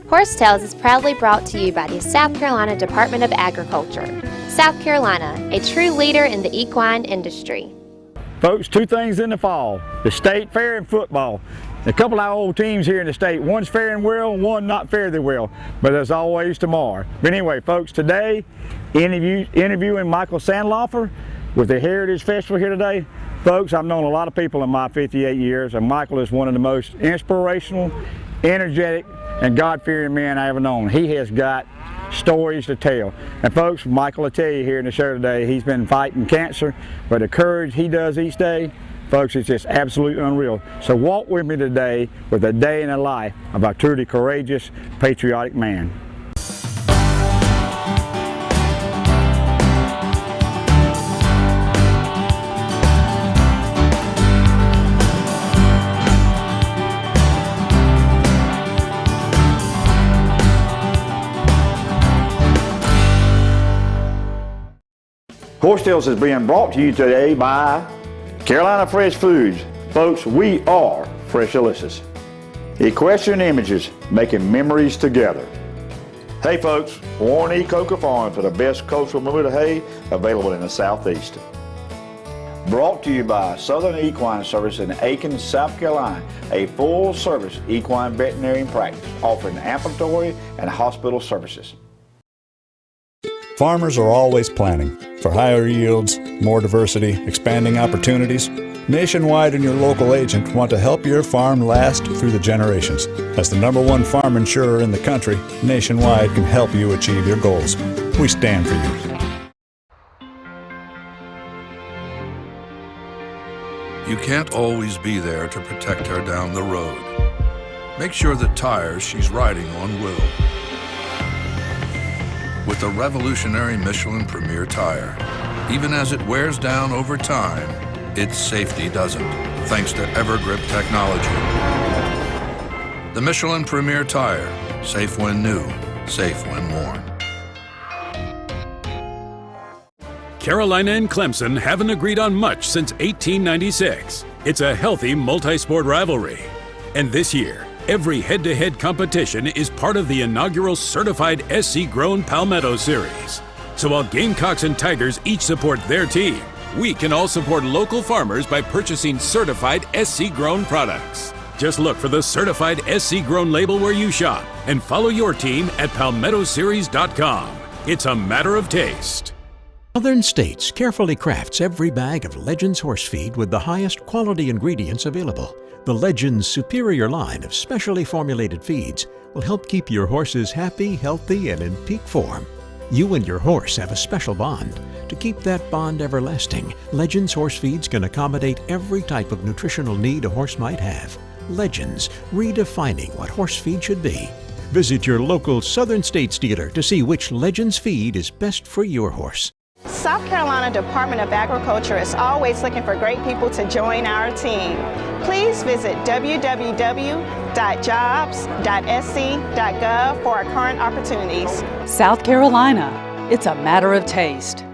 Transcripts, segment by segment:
Horse Tales is proudly brought to you by the South Carolina Department of Agriculture. South Carolina, a true leader in the equine industry. Folks, two things in the fall, the state fair and football. A couple of our old teams here in the state, one's faring well, one not fairly well, but there's always tomorrow. But anyway, folks, today, interviewing Michael Sandloffer with the Heritage Festival here today. Folks, I've known a lot of people in my 58 years, and Michael is one of the most inspirational, energetic, and God-fearing men I ever known. He has got stories to tell. And folks, Michael will tell you here in the show today, he's been fighting cancer, but the courage he does each day, folks, it's just absolutely unreal. So walk with me today with a day in the life of a truly courageous, patriotic man. Horse Tales is being brought to you today by Carolina Fresh Foods. Folks, we are Fresh Delicious. Equestrian Images, making memories together. Hey folks, Warren E. Coker Farm for the best coastal Bermuda hay available in the Southeast. Brought to you by Southern Equine Service in Aiken, South Carolina, a full-service equine veterinarian practice offering ambulatory and hospital services. Farmers are always planning for higher yields, more diversity, expanding opportunities. Nationwide and your local agent want to help your farm last through the generations. As the #1 farm insurer in the country, Nationwide can help you achieve your goals. We stand for you. You can't always be there to protect her down the road. Make sure the tires she's riding on will. With the revolutionary Michelin Premier tire, even as it wears down over time, its safety doesn't, thanks to EverGrip technology. The Michelin Premier tire, safe when new, safe when worn. Carolina and Clemson haven't agreed on much since 1896. It's a healthy multi-sport rivalry. And this year, every head-to-head competition is part of the inaugural certified SC-grown Palmetto Series. So while Gamecocks and Tigers each support their team, we can all support local farmers by purchasing certified SC-grown products. Just look for the certified SC-grown label where you shop and follow your team at palmettoseries.com. It's a matter of taste. Southern States carefully crafts every bag of Legends horse feed with the highest quality ingredients available. The Legends superior line of specially formulated feeds will help keep your horses happy, healthy, and in peak form. You and your horse have a special bond. To keep that bond everlasting, Legends horse feeds can accommodate every type of nutritional need a horse might have. Legends, redefining what horse feed should be. Visit your local Southern States dealer to see which Legends feed is best for your horse. South Carolina Department of Agriculture is always looking for great people to join our team. Please visit www.jobs.sc.gov for our current opportunities. South Carolina, it's a matter of taste.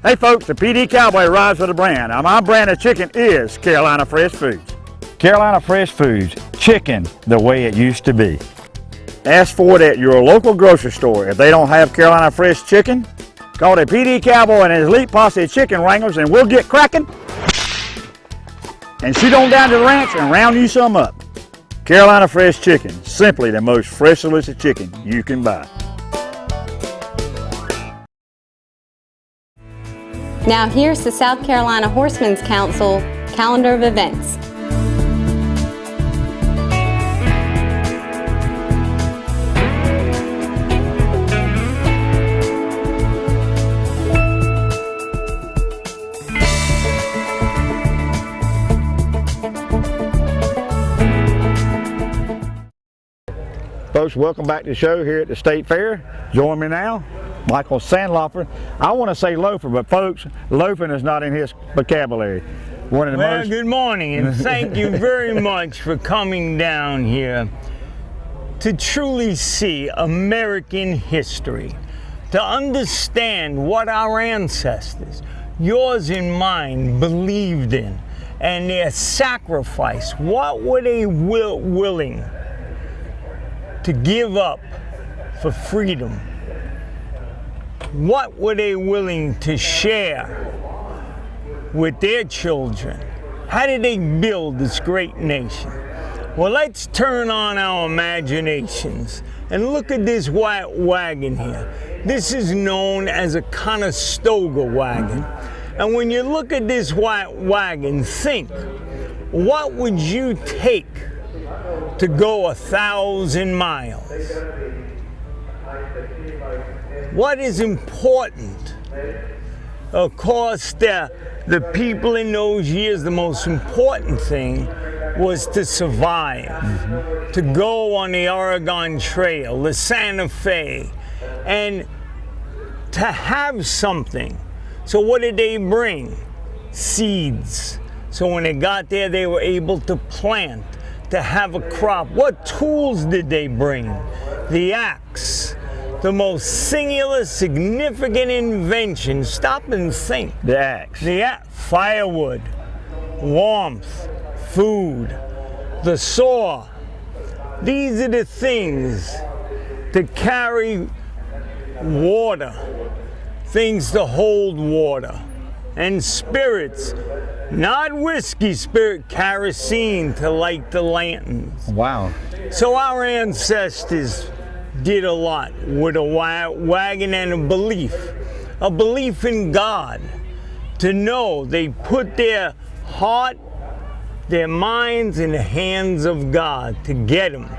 Hey folks, the PD Cowboy rides with a brand. Now my brand of chicken is Carolina Fresh Foods. Carolina Fresh Foods, chicken the way it used to be. Ask for it at your local grocery store. If they don't have Carolina Fresh chicken, call the PD Cowboy and his elite posse of chicken wranglers and we'll get cracking and shoot on down to the ranch and round you some up. Carolina Fresh Chicken, simply the most fresh delicious chicken you can buy. Now here's the South Carolina Horsemen's Council calendar of events. Folks, welcome back to the show here at the State Fair. Join me now, Michael Sandloffer. I want to say loafer, but folks, loafing is not in his vocabulary. One of the most... Good morning, and thank you very much for coming down here to truly see American history, to understand what our ancestors, yours and mine, believed in, and their sacrifice. What were they willing to give up for freedom? What were they willing to share with their children? How did they build this great nation? Well, let's turn on our imaginations and look at this white wagon here. This is known as a Conestoga wagon. And when you look at this white wagon, think, what would you take to go 1,000 miles? What is important? Of course, the people in those years, the most important thing was to survive, to go on the Oregon Trail, the Santa Fe, and to have something. So what did they bring? Seeds. So when they got there, they were able to plant, to have a crop. What tools did they bring? The axe. The most singular, significant invention. Stop and think. The axe. The axe. Firewood, warmth, food, the saw. These are the things to carry water, things to hold water, and spirits. Not whiskey, spirit, kerosene to light the lanterns. Wow. So our ancestors did a lot with a wagon and a belief in God, to know they put their heart, their minds in the hands of God to get them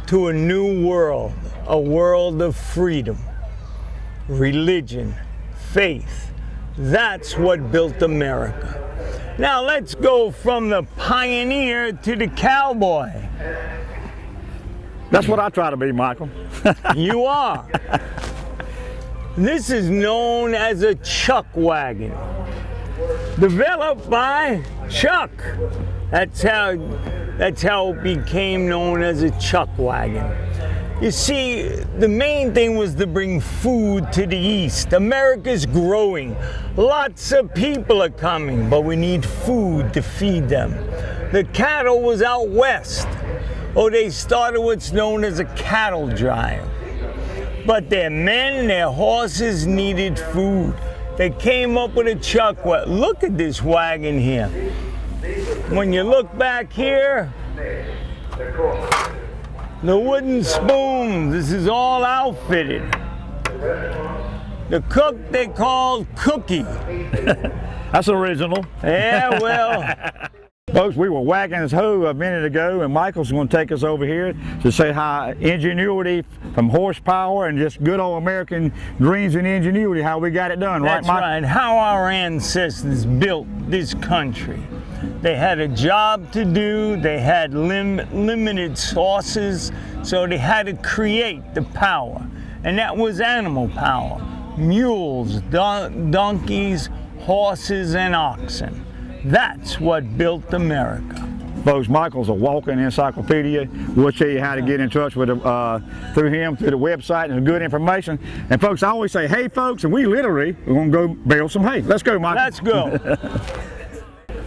to a new world, a world of freedom, religion, faith. That's what built America. Now let's go from the pioneer to the cowboy. That's what I try to be, Michael. You are. This is known as a chuck wagon, developed by Chuck. That's how it became known as a chuck wagon. You see, the main thing was to bring food to the East. America's growing. Lots of people are coming, but we need food to feed them. The cattle was out west. Oh, they started what's known as a cattle drive. But their men, their horses needed food. They came up with a chuck wagon. Look at this wagon here. When you look back here, the wooden spoons, this is all outfitted. The cook they called Cookie. That's original. Yeah, well. Folks, we were wagging his hoe a minute ago, and Michael's going to take us over here to say how ingenuity from horsepower and just good old American dreams and ingenuity, how we got it done, right, Mike? That's right, how our ancestors built this country. They had a job to do, they had limited sources, so they had to create the power. And that was animal power. Mules, donkeys, horses, and oxen. That's what built America. Folks, Michael's a walking encyclopedia. We'll show you how to get in touch with him through the website, and good information. And folks, I always say, hey folks, and we're going to go bale some hay. Let's go, Michael. Let's go.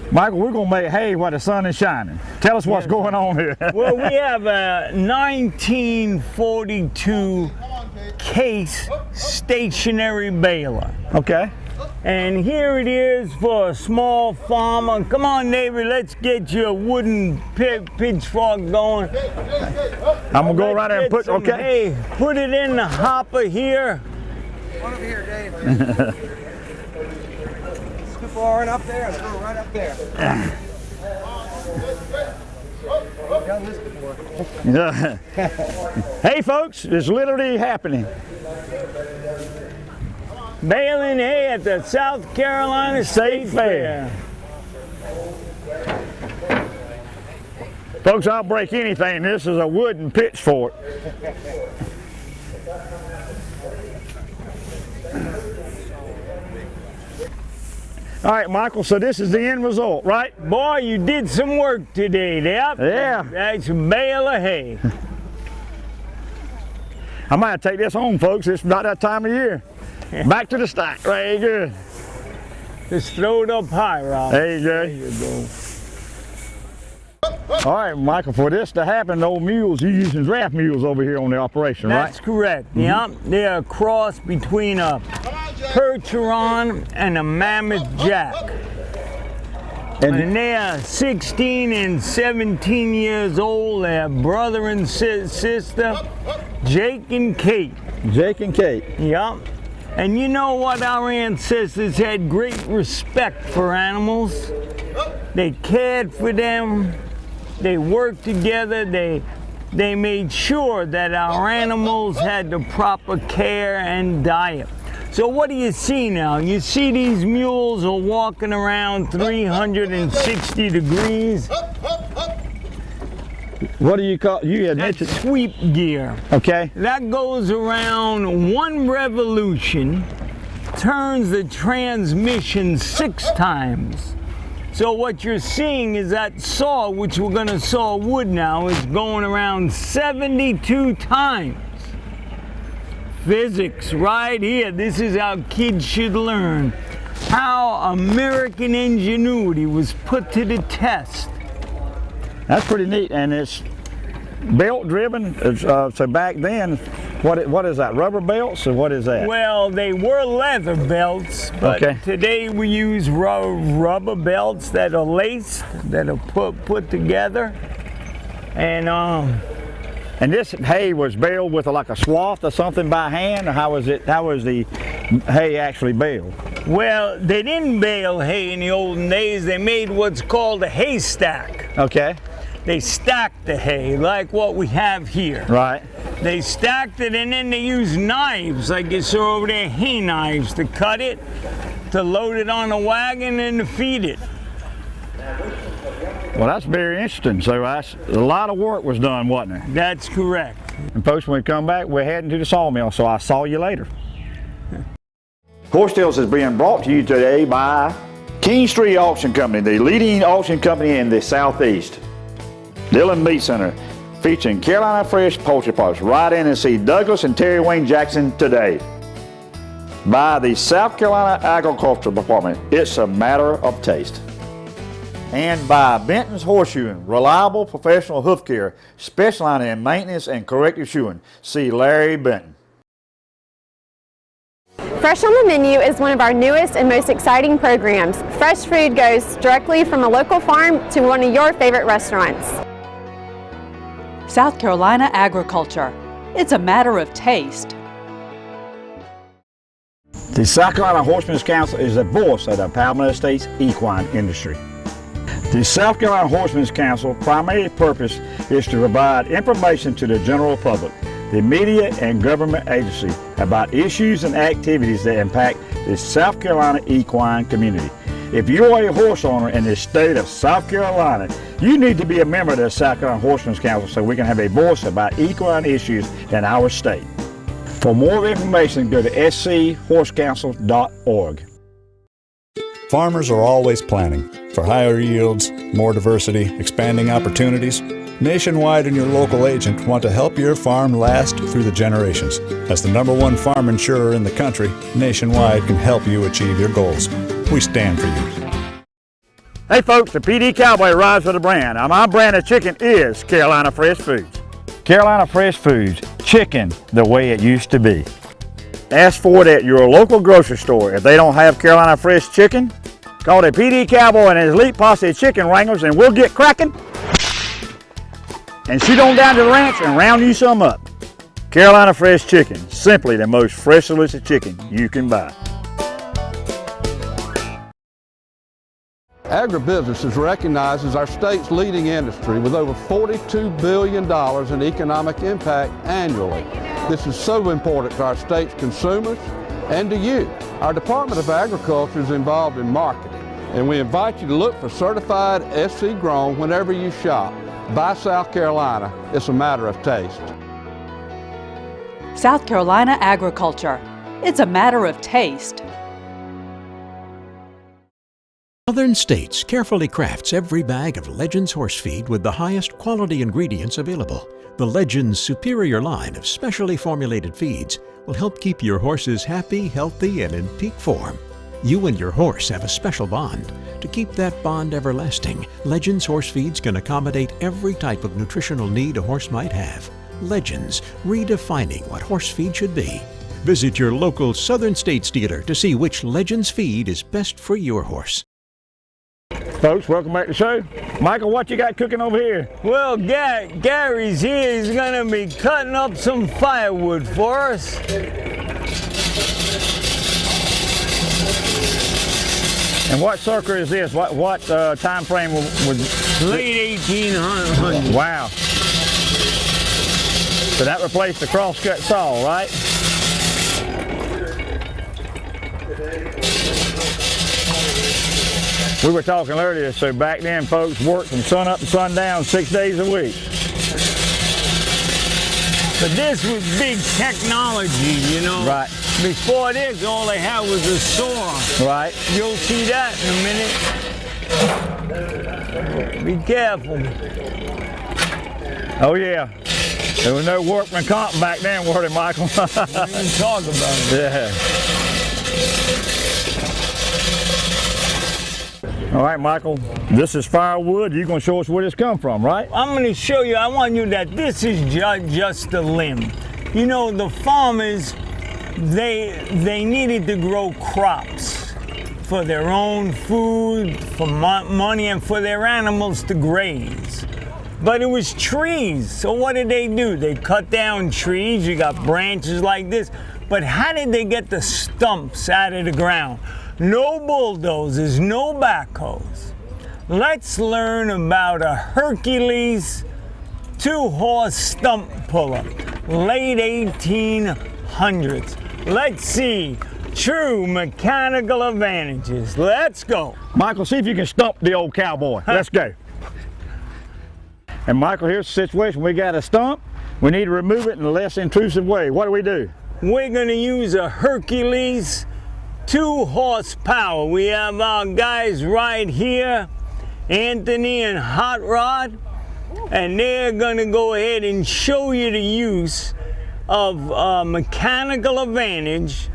Michael, we're going to make hay while the sun is shining. Tell us what's going on here. Well, we have a 1942 Case stationary baler. Okay. And here it is for a small farmer. Come on, neighbor, let's get your wooden pitchfork going. I'm going to go right there and put, okay. Hey, put it in the hopper here. Come over here, Dave. Scoop far up there and throw right up there. I've done this before. Hey, folks, it's literally happening. Baling hay at the South Carolina State Fair. Folks, I'll break anything. This is a wooden pitchfork. All right, Michael, so this is the end result, right? Boy, you did some work today. Yep. Yeah. That's a bale of hay. I might take this home, folks. It's about that time of year. Back to the stack. Very good. Just throw it up high, Rob. There you go. There you go. All right, Michael, for this to happen, the old mules, you're using draft mules over here on the operation, right? That's correct. Yep, they're a cross between a Percheron and a Mammoth Jack. And they are 16 and 17 years old. They're brother and sister, Jake and Kate. Jake and Kate. Yep. And you know what? Our ancestors had great respect for animals. They cared for them. They worked together. They made sure that our animals had the proper care and diet. So what do you see now? You see these mules are walking around 360 degrees. What do you call, you had That's mentioned sweep gear. Okay. That goes around one revolution, turns the transmission 6 times. So what you're seeing is that saw, which we're going to saw wood now, is going around 72 times. Physics right here. This is how kids should learn how American ingenuity was put to the test. That's pretty neat, and it's belt driven. So back then, what is that? Rubber belts, or what is that? Well, they were leather belts, but okay. Today we use rubber belts that are laced, that are put together, And this hay was baled with like a swath or something by hand, or how was it? How was the hay actually baled? Well, they didn't bale hay in the olden days. They made what's called a haystack. Okay. They stacked the hay like what we have here. Right. They stacked it, and then they used knives, like you saw over there, hay knives, to cut it, to load it on a wagon, and to feed it. Well, that's very interesting. So a lot of work was done, wasn't it? That's correct. And folks, when we come back, we're heading to the sawmill, so I'll saw you later. Horse Tales is being brought to you today by KINGSTREE Auction Company, the leading auction company in the Southeast. Dillon Meat Center, featuring Carolina Fresh Poultry Parts. Ride in and see Douglas and Terry Wayne Jackson today. By the South Carolina Agricultural Department, it's a matter of taste. And by BENTON'S Horseshoeing, reliable professional hoof care, specializing in maintenance and corrective shoeing. See Larry Benton. Fresh on the Menu is one of our newest and most exciting programs. Fresh food goes directly from a local farm to one of your favorite restaurants. South Carolina agriculture. It's a matter of taste. The South Carolina Horsemen's Council is the voice of the Palmetto State's equine industry. The South Carolina Horsemen's Council primary purpose is to provide information to the general public, the media and government agency about issues and activities that impact the South Carolina equine community. If you're a horse owner in the state of South Carolina, you need to be a member of the South Carolina Horsemen's Council so we can have a voice about equine issues in our state. For more information, go to schorsecouncil.org. Farmers are always planning for higher yields, more diversity, expanding opportunities. Nationwide and your local agent want to help your farm last through the generations. As the #1 farm insurer in the country, Nationwide can help you achieve your goals. We stand for you. Hey folks, the PD Cowboy rides with a brand. Now my brand of chicken is Carolina Fresh Foods. Carolina Fresh Foods, chicken the way it used to be. Ask for it at your local grocery store. If they don't have Carolina Fresh chicken, call the PD Cowboy and his elite posse of chicken wranglers and we'll get cracking and shoot on down to the ranch and round you some up. Carolina Fresh Chicken, simply the most fresh delicious chicken you can buy. Agribusiness is recognized as our state's leading industry with over $42 billion in economic impact annually. This is so important to our state's consumers and to you. Our Department of Agriculture is involved in marketing, and we invite you to look for certified SC grown whenever you shop. Buy South Carolina. It's a matter of taste. South Carolina agriculture. It's a matter of taste. Southern States carefully crafts every bag of Legends horse feed with the highest quality ingredients available. The Legends superior line of specially formulated feeds will help keep your horses happy, healthy, and in peak form. You and your horse have a special bond. To keep that bond everlasting, Legends Horse Feeds can accommodate every type of nutritional need a horse might have. Legends, redefining what horse feed should be. Visit your local Southern States dealer to see which Legends feed is best for your horse. Folks, welcome back to the show. Michael, what you got cooking over here? Well, Gary's here. He's going to be cutting up some firewood for us. And what circle is this? What time frame was late 1800s. Wow. So that replaced the crosscut saw, right? We were talking earlier, so back then folks worked from sun up to sundown 6 days a week. But this was big technology, you know. Right. Before this, all they had was a saw. Right. You'll see that in a minute. Be careful. Oh yeah. There was no workman comp back then, were there, Michael? We didn't talk about it. Yeah. All right, Michael, this is firewood. You're going to show us where this come from, right? I'm going to show you, I want you that this is just a limb. You know, the farmers, they needed to grow crops for their own food, for money, and for their animals to graze. But it was trees, so what did they do? They cut down trees, you got branches like this, but how did they get the stumps out of the ground? No bulldozers, no backhoes. Let's learn about a Hercules 2-horse stump puller, late 1800s. Let's see true mechanical advantages. Let's go. Michael, see if you can stump the old cowboy. Let's go. And Michael, here's the situation. We got a stump. We need to remove it in a less intrusive way. What do we do? We're going to use a Hercules 2 horsepower. We have our guys right here, Anthony and Hot Rod, and they're going to go ahead and show you the use of mechanical advantage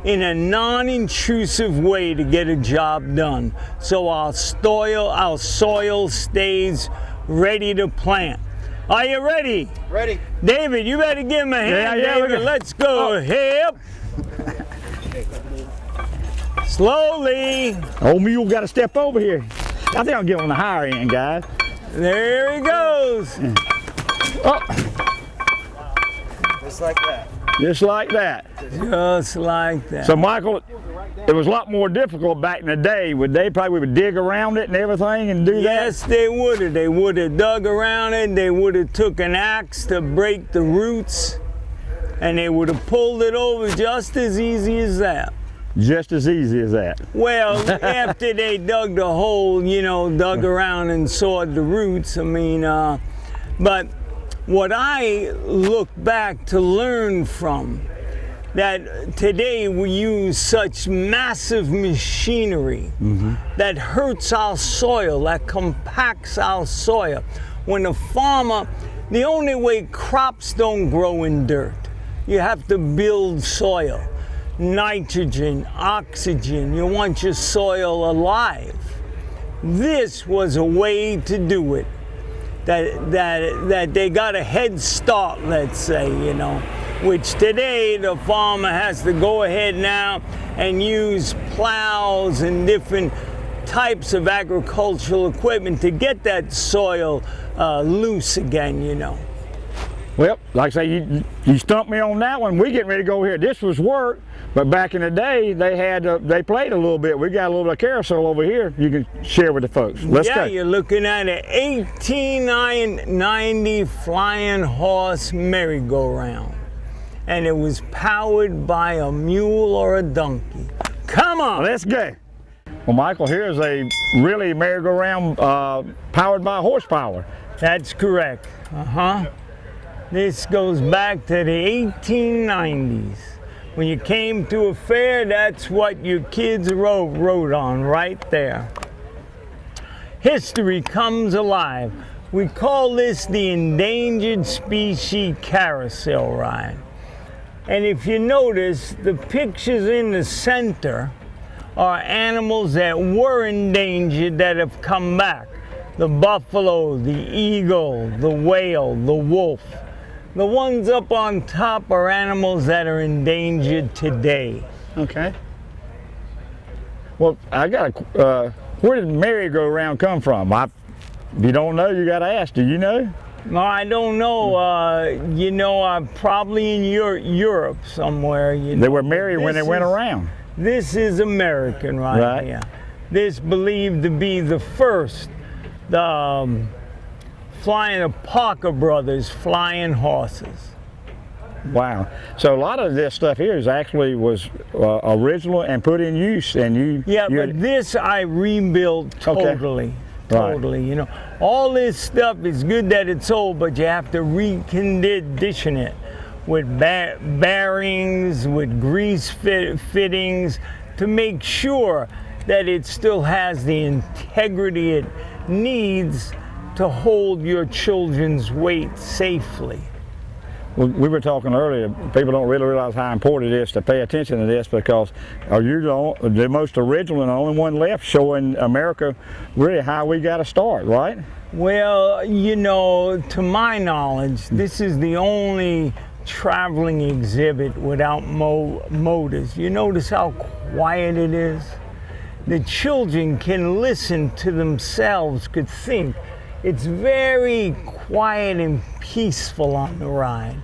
in a non-intrusive way to get a job done. So our soil stays ready to plant. Are you ready? Ready. David, you better give him a hand, David. Let's go. Hip. Slowly. Old mule got to step over here. I think I'll get on the higher end, guys. There he goes. Oh. Just like that. Just like that. Just like that. So Michael, it was a lot more difficult back in the day. They probably would dig around it and everything and do that? Yes, they would have. They would have dug around it. They would have took an axe to break the roots, and they would have pulled it over just as easy as that. Just as easy as that? Well, after they dug the hole, you know, dug around and sawed the roots, I mean, but what I look back to learn from, that today we use such massive machinery that hurts our soil, that compacts our soil. When a farmer, the only way crops don't grow in dirt, you have to build soil. Nitrogen, oxygen, you want your soil alive. This was a way to do it. That they got a head start, let's say, you know, which today the farmer has to go ahead now and use plows and different types of agricultural equipment to get that soil loose again, you know. Well, like I say, you stumped me on that one. We getting ready to go here. This was work, but back in the day, they played a little bit. We got a little bit of carousel over here you can share with the folks. Let's go. Yeah, you're looking at an 1890 flying horse merry-go-round. And it was powered by a mule or a donkey. Come on! Let's go. Well, Michael, here's a really merry-go-round powered by horsepower. That's correct. This goes back to the 1890s. When you came to a fair, that's what your kids rode on right there. History comes alive. We call this the endangered species carousel ride. And if you notice, the pictures in the center are animals that were endangered that have come back. The buffalo, the eagle, the whale, the wolf. The ones up on top are animals that are endangered today. Okay. Well, I got a, where did merry-go-round come from? If you don't know, you got to ask. Do you know? No, I don't know. You know, I'm probably in Europe somewhere. You know. They were merry when they went around. This is American right here. This believed to be the first, the Parker brothers flying horses. Wow. So a lot of this stuff here is actually was original and put in use, and you. Yeah, but this I rebuilt totally. Okay. Totally, you know. All this stuff is good that it's old, but you have to recondition it with bearings, with grease fittings to make sure that it still has the integrity it needs to hold your children's weight safely. Well, we were talking earlier, people don't really realize how important it is to pay attention to this, because you're the most original and the only one left showing America really how we got to start, right? Well, you know, to my knowledge, this is the only traveling exhibit without motors. You notice how quiet it is? The children can listen to themselves, could think. It's very quiet and peaceful on the ride.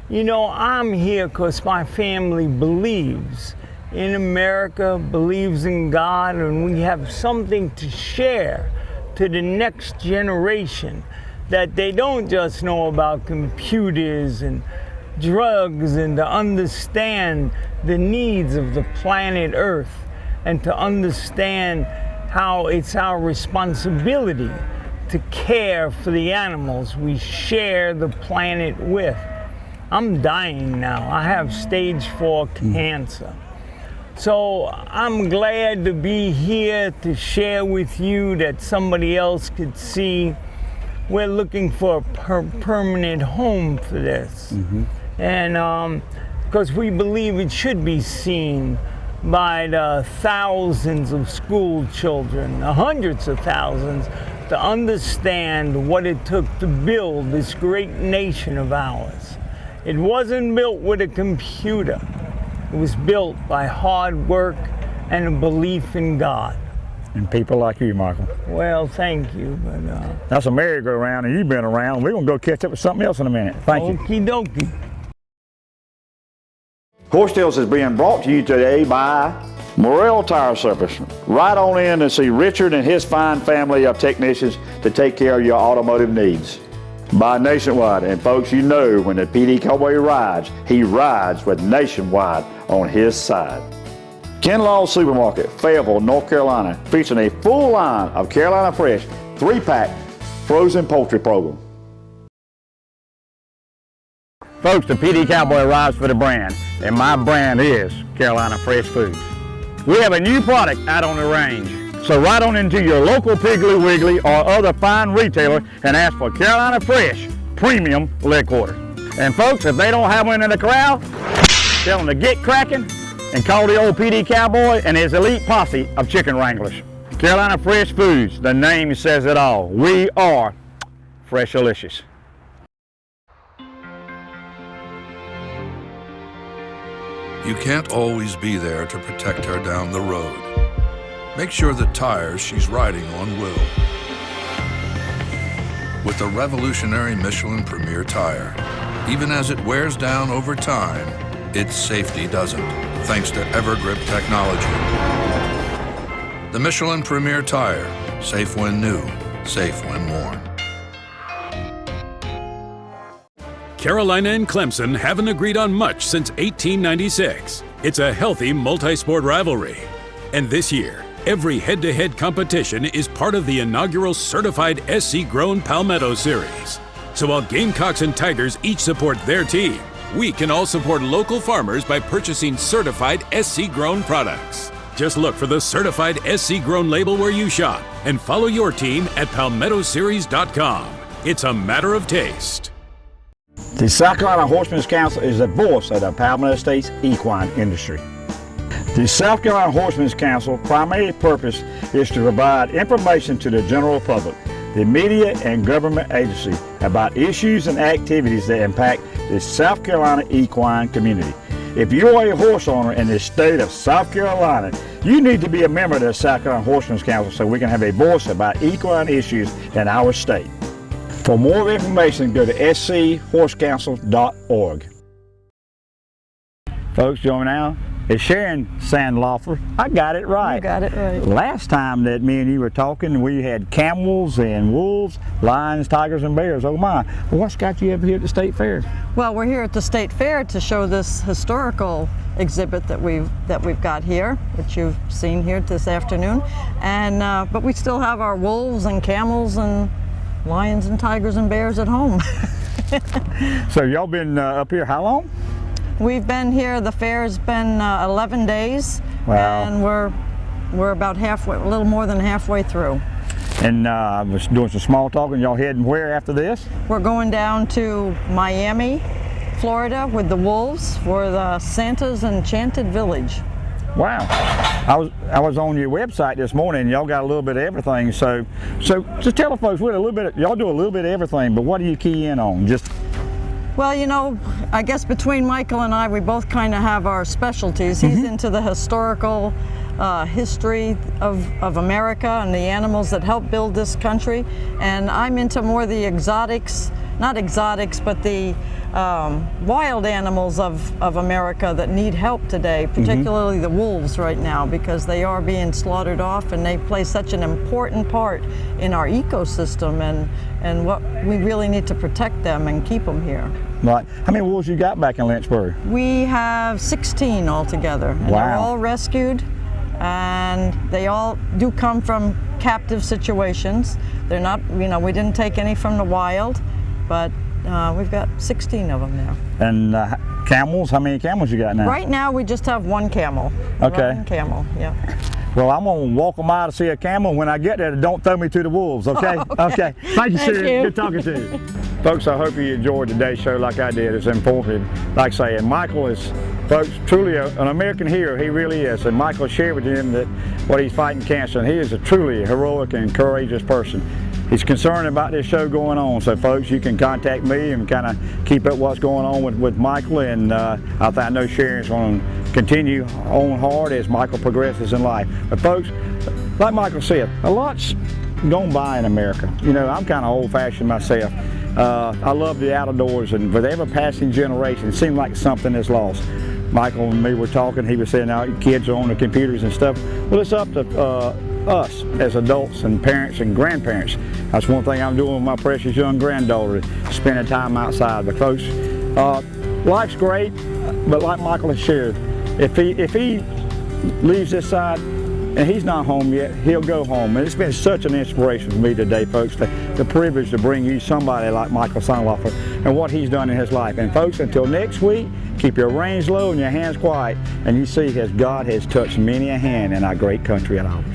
You know, I'm here because my family believes in America, believes in God, and we have something to share to the next generation, that they don't just know about computers and drugs, and to understand the needs of the planet Earth, and to understand how it's our responsibility to care for the animals we share the planet with. I'm dying now. I have stage 4 cancer. So I'm glad to be here to share with you that somebody else could see we're looking for a permanent home for this. And because we believe it should be seen by the thousands of school children, the hundreds of thousands, to understand what it took to build this great nation of ours. It wasn't built with a computer. It was built by hard work and a belief in God. And people like you, Michael. Well, thank you. But, that's a merry-go-round, and you've been around. We're going to go catch up with something else in a minute. Thank you. Okie dokie. Horse Tales is being brought to you today by Morrell Tire Service. Right on in and see Richard and his fine family of technicians to take care of your automotive needs. By Nationwide, and folks, you know when the PD Cowboy rides, he rides with Nationwide on his side. Ken Law Supermarket, Fayetteville, North Carolina, featuring a full line of Carolina Fresh 3-pack frozen poultry program. Folks, the PD Cowboy rides for the brand, and my brand is Carolina Fresh Foods. We have a new product out on the range. So ride on into your local Piggly Wiggly or other fine retailer and ask for Carolina Fresh Premium Leg Quarters. And folks, if they don't have one in the corral, tell them to get cracking and call the old PD Cowboy and his elite posse of chicken wranglers. Carolina Fresh Foods, the name says it all. We are Fresh-alicious. You can't always be there to protect her down the road. Make sure the tires she's riding on will. With the revolutionary Michelin Premier tire, even as it wears down over time, its safety doesn't, thanks to EverGrip technology. The Michelin Premier tire, safe when new, safe when worn. Carolina and Clemson haven't agreed on much since 1896. It's a healthy multi-sport rivalry. And this year, every head-to-head competition is part of the inaugural certified SC-grown Palmetto Series. So while Gamecocks and Tigers each support their team, we can all support local farmers by purchasing certified SC-grown products. Just look for the certified SC-grown label where you shop and follow your team at PalmettoSeries.com. It's a matter of taste. The South Carolina Horsemen's Council is the voice of the Palmetto State's equine industry. The South Carolina Horsemen's Council primary purpose is to provide information to the general public, the media and government agencies about issues and activities that impact the South Carolina equine community. If you are a horse owner in the state of South Carolina, you need to be a member of the South Carolina Horsemen's Council so we can have a voice about equine issues in our state. For more information, go to schorsecouncil.org. Folks, join me now. It's Sharon Sandloffer. I got it right. You got it right. Last time that me and you were talking, we had camels and wolves, lions, tigers, and bears. Oh my! Well, what's got you up here at the State Fair? Well, we're here at the State Fair to show this historical exhibit that we've got here, which you've seen here this afternoon. And but we still have our wolves and camels and lions and tigers and bears at home. So y'all been up here how long? We've been here, the fair's been 11 days. Wow. And we're about halfway, a little more than halfway through. And I was doing some small talking. Y'all heading where after this? We're going down to Miami, Florida with the wolves for the Santa's Enchanted Village. Wow. I was on your website this morning. Y'all got a little bit of everything. So just tell the folks, y'all do a little bit of everything, but what do you key in on? Well, you know, I guess between Michael and I, we both kind of have our specialties. He's into the historical history of America and the animals that help build this country. And I'm into more the exotics, not exotics, but the wild animals of America that need help today, particularly the wolves right now, because they are being slaughtered off and they play such an important part in our ecosystem and what we really need to protect them and keep them here. Right. How many wolves you got back in Lynchburg? We have 16 altogether. And wow. They're all rescued, and they all do come from captive situations. They're not, you know, we didn't take any from the wild, but we've got 16 of them now. And camels, how many camels you got now? Right now we just have one camel. Okay. One camel, yeah. Well, I'm going to walk a mile to see a camel. When I get there, don't throw me to the wolves, okay? Okay. Thank you, Sharon. Good talking to you. Folks, I hope you enjoyed today's show like I did. It's informative. Like I say, and Michael is, folks, truly an American hero. He really is. And Michael shared with him that what he's fighting cancer, and he is a truly heroic and courageous person. He's concerned about this show going on, so folks, you can contact me and kind of keep up what's going on with Michael, and I know Sharon's going to continue on hard as Michael progresses in life. But folks, like Michael said, a lot's gone by in America. You know, I'm kind of old-fashioned myself. I love the outdoors, and with every passing generation, it seems like something is lost. Michael and me were talking, he was saying now kids are on the computers and stuff. Well, it's up to us as adults and parents and grandparents. That's one thing I'm doing with my precious young granddaughter, spending time outside. But folks, life's great, but like Michael has shared, if he leaves this side and he's not home yet, he'll go home. And it's been such an inspiration for me today, folks, the privilege to bring you somebody like Michael Sandloffer and what he's done in his life. And folks, until next week, keep your reins low and your hands quiet, and you see as God has touched many a hand in our great country at ours.